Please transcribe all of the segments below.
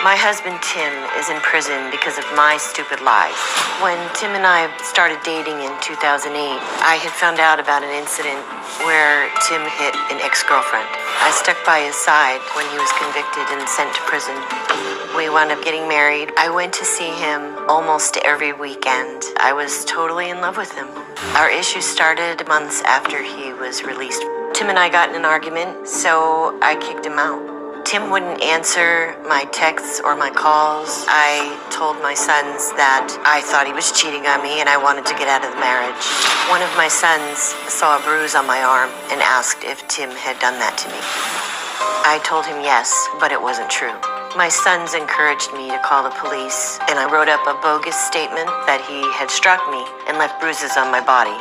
My husband, Tim, is in prison because of my stupid lies. When Tim and I started dating in 2008, I had found out about an incident where Tim hit an ex-girlfriend. I stuck by his side when he was convicted and sent to prison. We wound up getting married. I went to see him almost every weekend. I was totally in love with him. Our issue started months after he was released. Tim and I got in an argument, so I kicked him out. Tim wouldn't answer my texts or my calls. I told my sons that I thought he was cheating on me and I wanted to get out of the marriage. One of my sons saw a bruise on my arm and asked if Tim had done that to me. I told him yes, but it wasn't true. My sons encouraged me to call the police, and I wrote up a bogus statement that he had struck me and left bruises on my body.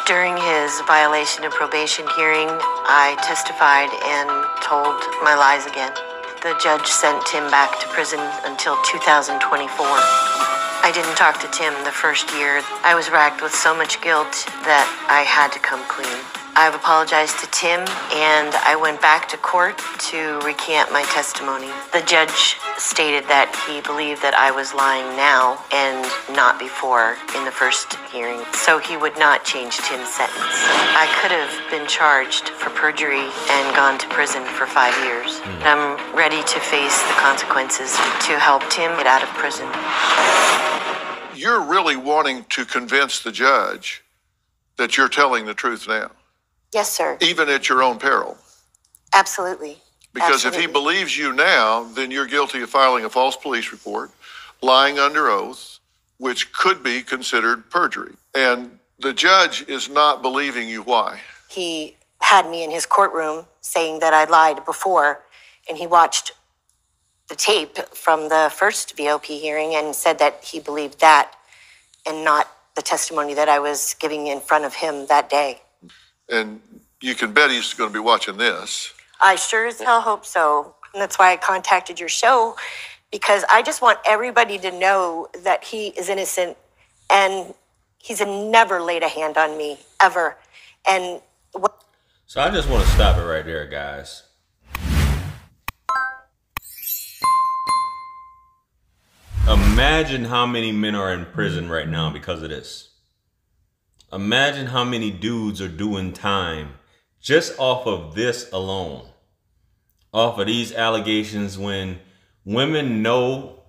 During his violation of probation hearing, I testified and told my lies again. The judge sent Tim back to prison until 2024. I didn't talk to Tim the first year. I was racked with so much guilt that I had to come clean. I've apologized to Tim, and I went back to court to recant my testimony. The judge stated that he believed that I was lying now and not before in the first hearing, so he would not change Tim's sentence. I could have been charged for perjury and gone to prison for 5 years. I'm ready to face the consequences to help Tim get out of prison. You're really wanting to convince the judge that you're telling the truth now. Yes, sir. Even at your own peril. Absolutely. Because if he believes you now, then you're guilty of filing a false police report, lying under oath, which could be considered perjury. And the judge is not believing you. Why? He had me in his courtroom saying that I lied before, and he watched the tape from the first VOP hearing and said that he believed that and not the testimony that I was giving in front of him that day. And you can bet he's going to be watching this. I sure as hell hope so. And that's why I contacted your show, because I just want everybody to know that he is innocent and he's never laid a hand on me, ever. And so I just want to stop it right there, guys. Imagine how many men are in prison right now because of this. Imagine how many dudes are doing time just off of this alone. Off of these allegations, when women know,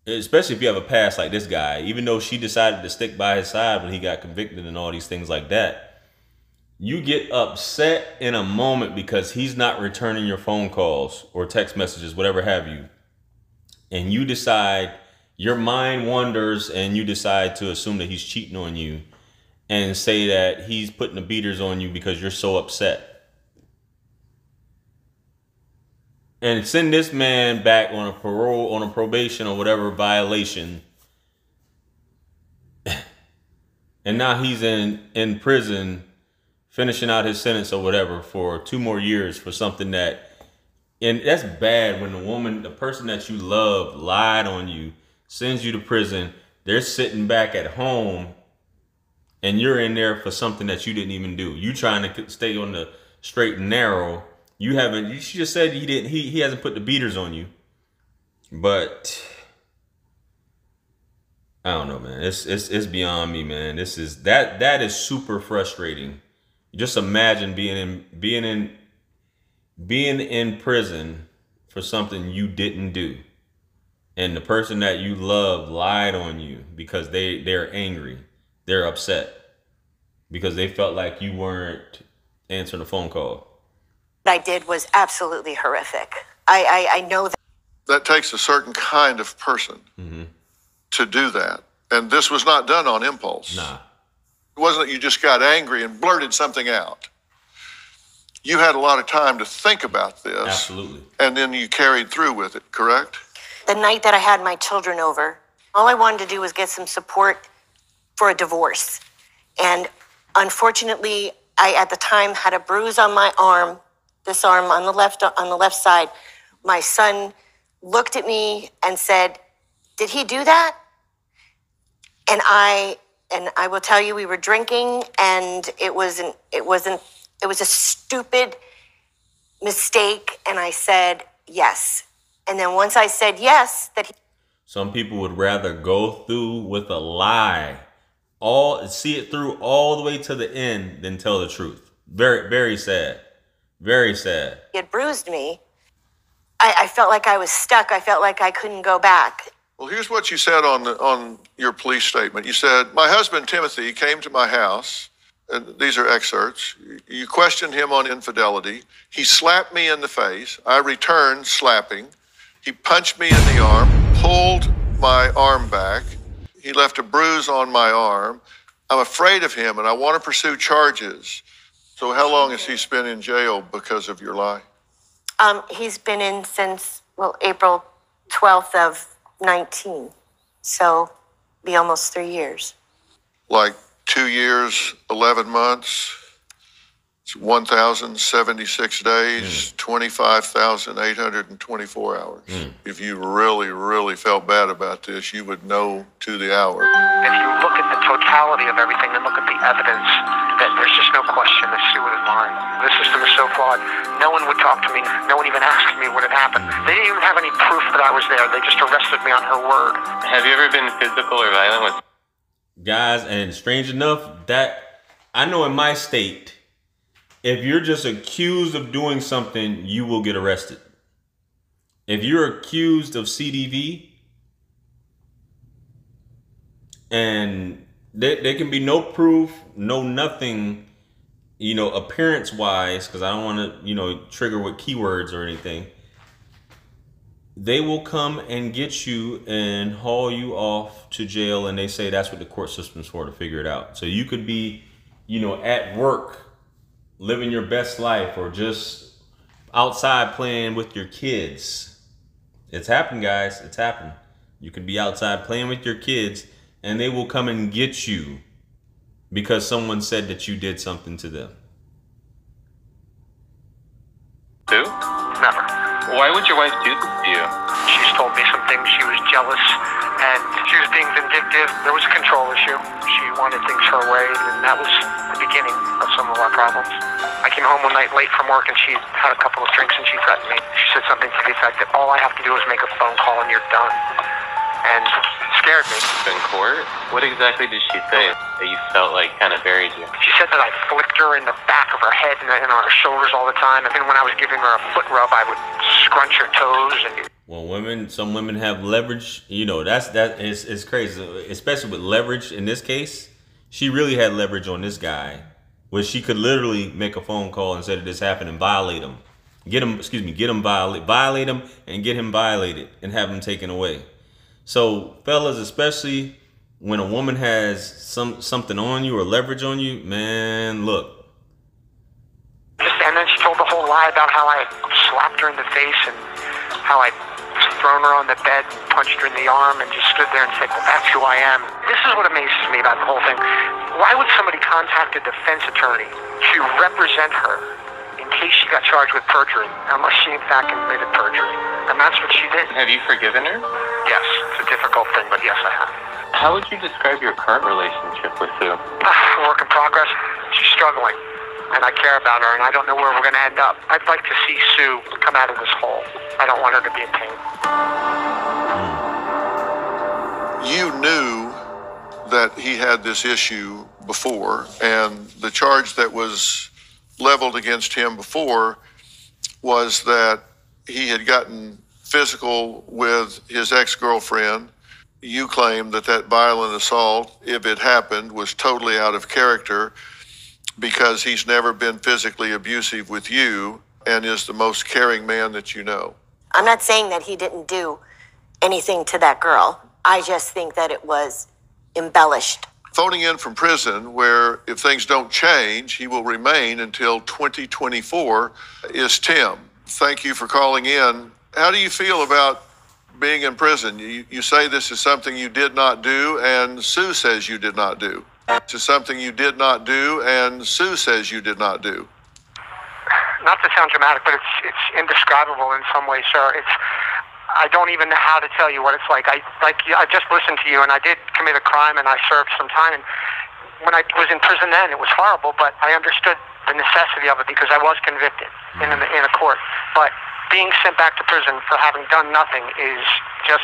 especially if you have a past like this guy, even though she decided to stick by his side when he got convicted and all these things like that, you get upset in a moment because he's not returning your phone calls or text messages, whatever have you. And you decide, your mind wanders and you decide to assume that he's cheating on you and say that he's putting the beaters on you because you're so upset. And send this man back on a parole, on a probation or whatever violation. And now he's in prison, finishing out his sentence or whatever for 2 more years for something that, and that's bad when the person that you love lied on you, sends you to prison, they're sitting back at home, and you're in there for something that you didn't even do. You trying to stay on the straight and narrow. You just said he hasn't put the beaters on you. But I don't know, man. It's beyond me, man. That is super frustrating. Just imagine being in prison for something you didn't do. And the person that you love lied on you because they're angry. They're upset because they felt like you weren't answering the phone call. what I did was absolutely horrific. I know that. That takes a certain kind of person to do that. And this was not done on impulse. Nah. It wasn't that you just got angry and blurted something out. You had a lot of time to think about this. Absolutely. And then you carried through with it, correct? The night that I had my children over, all I wanted to do was get some support for a divorce. And unfortunately, I at the time had a bruise on my arm, this arm on the left side. My son looked at me and said, "Did he do that?" And I will tell you, we were drinking, and it was a stupid mistake. And I said, yes. And then once I said yes, that he... Some people would rather go through with a lie, see it through all the way to the end than tell the truth. Very, very sad. Very sad. He had bruised me. I felt like I was stuck. I felt like I couldn't go back. Well, here's what you said on your police statement. You said, my husband, Timothy, came to my house, and these are excerpts. You questioned him on infidelity. He slapped me in the face. I returned slapping. He punched me in the arm, pulled my arm back. He left a bruise on my arm. I'm afraid of him, and I want to pursue charges. So how long has he spent in jail because of your lie? He's been in since, April 12th of 19. So be almost 3 years. Like 2 years, 11 months, it's 1,076 days, 25,824 hours. If you really, really felt bad about this, you would know to the hour. If you look at the totality of everything and look at the evidence, that there's just no question that Sue is lying. The system is so flawed. No one would talk to me. No one even asked me what had happened. They didn't even have any proof that I was there. They just arrested me on her word. Have you ever been physical or violent with guys? And strange enough, that I know in my state, if you're just accused of doing something, you will get arrested. If you're accused of CDV, and there can be no proof, no nothing, appearance wise, because I don't want to, trigger with keywords or anything. They will come and get you and haul you off to jail, and they say that's what the court system's for, to figure it out. So you could be, at work, living your best life, or just outside playing with your kids. It's happened, guys. It's happened. You could be outside playing with your kids, and they will come and get you because someone said that you did something to them. Sue? Never. Why would your wife do this to you? She's told me some things. She was jealous, and she was being vindictive. There was a control issue. She wanted things her way, and that was the beginning of some of our problems. I came home one night late from work, and she had a couple of drinks, and she threatened me. She said something to the effect that all I have to do is make a phone call and you're done. And scared me. In court? What exactly did she say that you felt like kind of buried you? She said that I flicked her in the back of her head and on her shoulders all the time. And then when I was giving her a foot rub, I would scrunch her toes. And well, some women have leverage. That is crazy, especially with leverage. In this case, she really had leverage on this guy, where she could literally make a phone call and say that this happened and violate him, violate him and get him violated and have him taken away. So, fellas, especially when a woman has something on you or leverage on you, man, look. And then she told the whole lie about how I slapped her in the face and how I'd thrown her on the bed and punched her in the arm and just stood there and said, well, that's who I am. This is what amazes me about the whole thing. Why would somebody contact a defense attorney to represent her in case she got charged with perjury, unless she in fact committed perjury? And that's what she did. Have you forgiven her? Yes, it's a difficult thing, but yes, I have. How would you describe your current relationship with Sue? Work in progress. She's struggling, and I care about her, and I don't know where we're going to end up. I'd like to see Sue come out of this hole. I don't want her to be in pain. You knew that he had this issue before, and the charge that was leveled against him before was that he had gotten physical with his ex-girlfriend. You claim that violent assault, if it happened, was totally out of character because he's never been physically abusive with you and is the most caring man that you know. I'm not saying that he didn't do anything to that girl. I just think that it was embellished. Phoning in from prison, where if things don't change, he will remain until 2024, is Tim. Thank you for calling in. How do you feel about being in prison? You say this is something you did not do, and Sue says you did not do. This is something you did not do, and Sue says you did not do. Not to sound dramatic, but it's indescribable in some ways, sir. I don't even know how to tell you what it's like. I just listened to you, and I did commit a crime, and I served some time. And when I was in prison then, it was horrible, but I understood the necessity of it because I was convicted in a court. But being sent back to prison for having done nothing is just,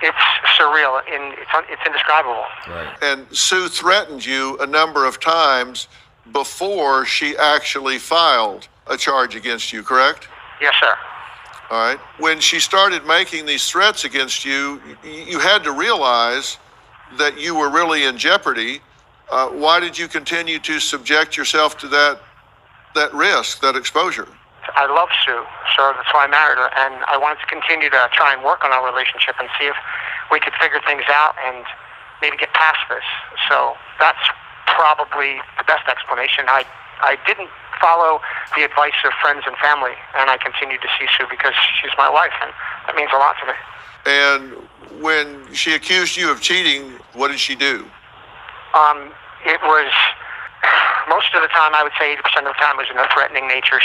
it's surreal and it's indescribable. Right. And Sue threatened you a number of times before she actually filed a charge against you, correct? Yes, sir. All right. When she started making these threats against you, you had to realize that you were really in jeopardy. Why did you continue to subject yourself to that risk, that exposure? I love Sue, so that's why I married her, and I wanted to continue to try and work on our relationship and see if we could figure things out and maybe get past this. So that's probably the best explanation. I didn't follow the advice of friends and family, and I continued to see Sue because she's my wife, and that means a lot to me. And when she accused you of cheating, what did she do? It was, most of the time, I would say 80% of the time, was in a threatening nature.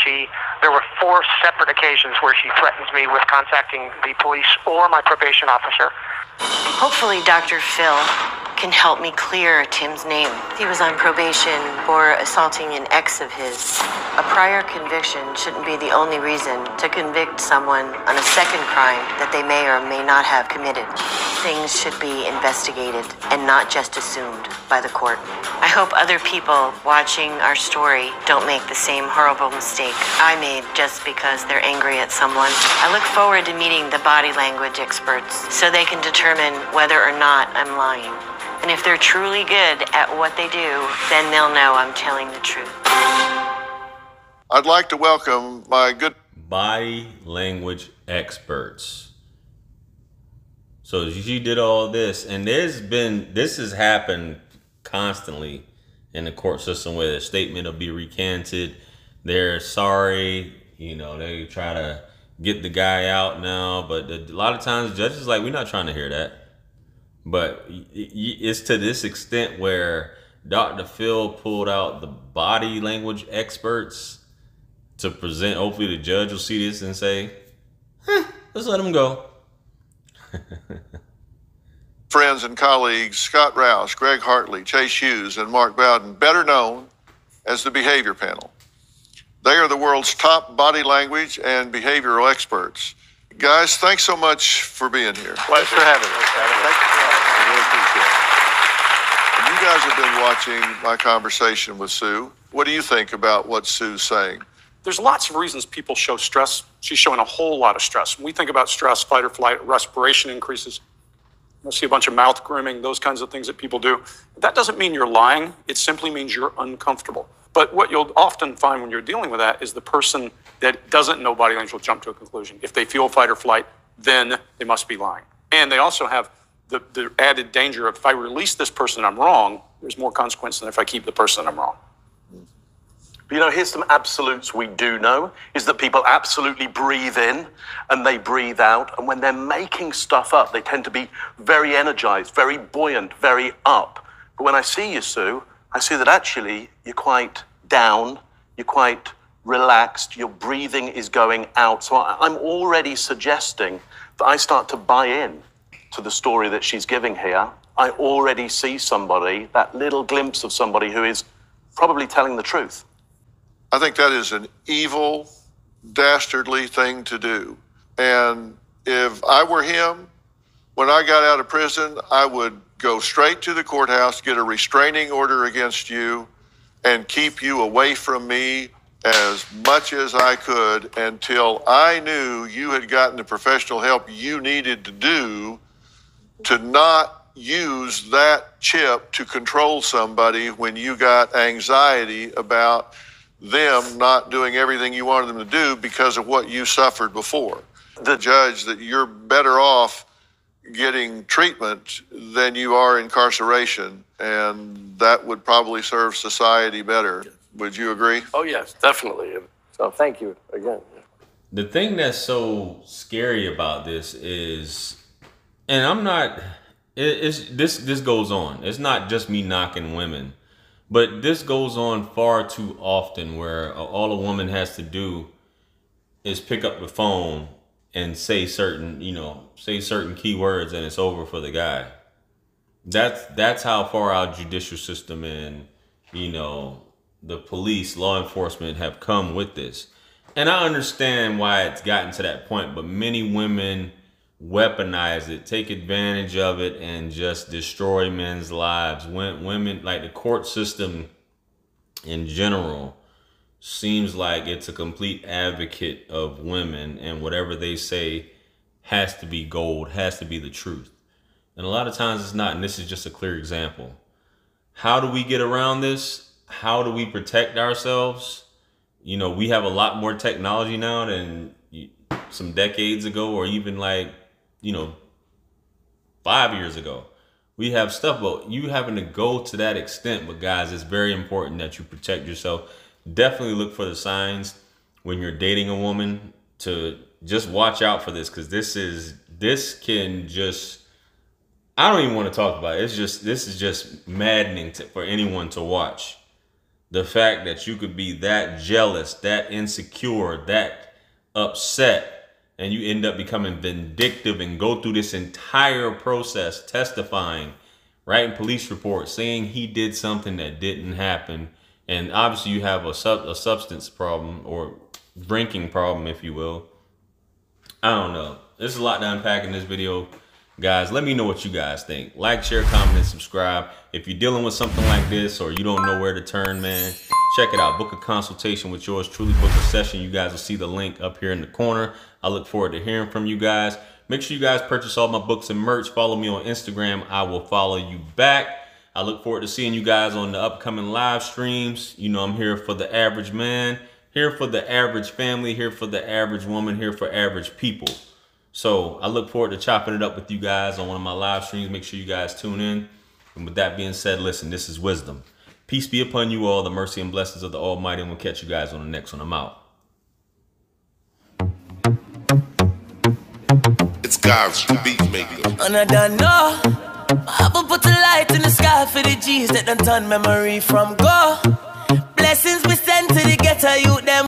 There were 4 separate occasions where she threatens me with contacting the police or my probation officer. Hopefully, Dr. Phil can help me clear Tim's name. He was on probation for assaulting an ex of his. A prior conviction shouldn't be the only reason to convict someone on a second crime that they may or may not have committed. Things should be investigated and not just assumed by the court. I hope other people watching our story don't make the same horrible mistake I made just because they're angry at someone. I look forward to meeting the body language experts so they can determine whether or not I'm lying. And if they're truly good at what they do, then they'll know I'm telling the truth. I'd like to welcome my good Body language experts. So she did all this, and this has happened constantly in the court system where the statement will be recanted. They're sorry, they try to get the guy out now, but a lot of times judges like, we're not trying to hear that. But it's to this extent where Dr. Phil pulled out the body language experts to present. Hopefully the judge will see this and say, let's let him go. friends and colleagues, Scott Rouse, Greg Hartley, Chase Hughes, and Mark Bowden, better known as the Behavior Panel. They are the world's top body language and behavioral experts. Guys, thanks so much for being here. Thanks for having us. You guys have been watching my conversation with Sue. What do you think about what Sue's saying? There's lots of reasons people show stress. She's showing a whole lot of stress. When we think about stress, fight or flight, respiration increases. You'll see a bunch of mouth grooming, those kinds of things that people do. That doesn't mean you're lying. It simply means you're uncomfortable. But what you'll often find when you're dealing with that is the person that doesn't know body language will jump to a conclusion. If they feel fight or flight, then they must be lying. And they also have the added danger of, if I release this person, I'm wrong, there's more consequence than if I keep the person I'm wrong. But here's some absolutes we do know, is that people absolutely breathe in and they breathe out. And when they're making stuff up, they tend to be very energized, very buoyant, very up. But when I see you, Sue, I see that actually you're quite down, you're quite relaxed, your breathing is going out. So I'm already suggesting that I start to buy in to the story that she's giving here. I already see somebody, that little glimpse of somebody who is probably telling the truth. I think that is an evil, dastardly thing to do. And if I were him, when I got out of prison, I would go straight to the courthouse, get a restraining order against you, and keep you away from me as much as I could until I knew you had gotten the professional help you needed to do to not use that chip to control somebody when you got anxiety about them not doing everything you wanted them to do because of what you suffered before. The judge that you're better off getting treatment than you are incarceration, and that would probably serve society better. Would you agree? Oh, yes, definitely. So thank you again. The thing that's so scary about this is, and I'm not, this goes on. It's not just me knocking women, but this goes on far too often where all a woman has to do is pick up the phone and say certain keywords and it's over for the guy. That's how far our judicial system and, the police, law enforcement have come with this. And I understand why it's gotten to that point, but many women weaponize it, take advantage of it, and just destroy men's lives. Women, like the court system in general, seems like it's a complete advocate of women, and whatever they say has to be gold, has to be the truth. And a lot of times it's not, and this is just a clear example. How do we get around this? How do we protect ourselves? You know, we have a lot more technology now than some decades ago, or even like, you know, 5 years ago. We have stuff, but you having to go to that extent. But guys, it's very important that you protect yourself. Definitely look for the signs when you're dating a woman to just watch out for this, because this can just, I don't even want to talk about it. This is just maddening for anyone to watch. The fact that you could be that jealous, that insecure, that upset, and you end up becoming vindictive and go through this entire process testifying, writing police reports, saying he did something that didn't happen. And obviously you have a substance problem, or drinking problem, if you will. I don't know. There's a lot to unpack in this video. Guys, let me know what you guys think. Like, share, comment, and subscribe. If you're dealing with something like this, or you don't know where to turn, man, check it out. Book a consultation with yours truly. Book a session. You guys will see the link up here in the corner. I look forward to hearing from you guys. Make sure you guys purchase all my books and merch. Follow me on Instagram. I will follow you back. I look forward to seeing you guys on the upcoming live streams. You know, I'm here for the average man, here for the average family, here for the average woman, here for average people. So I look forward to chopping it up with you guys on one of my live streams. Make sure you guys tune in. And with that being said, listen, this is wisdom. Peace be upon you all. The mercy and blessings of the Almighty. And we'll catch you guys on the next one. I'm out. It's God's beat maker. And I don't know. I will put a light in the sky for the G's that done turn memory from go.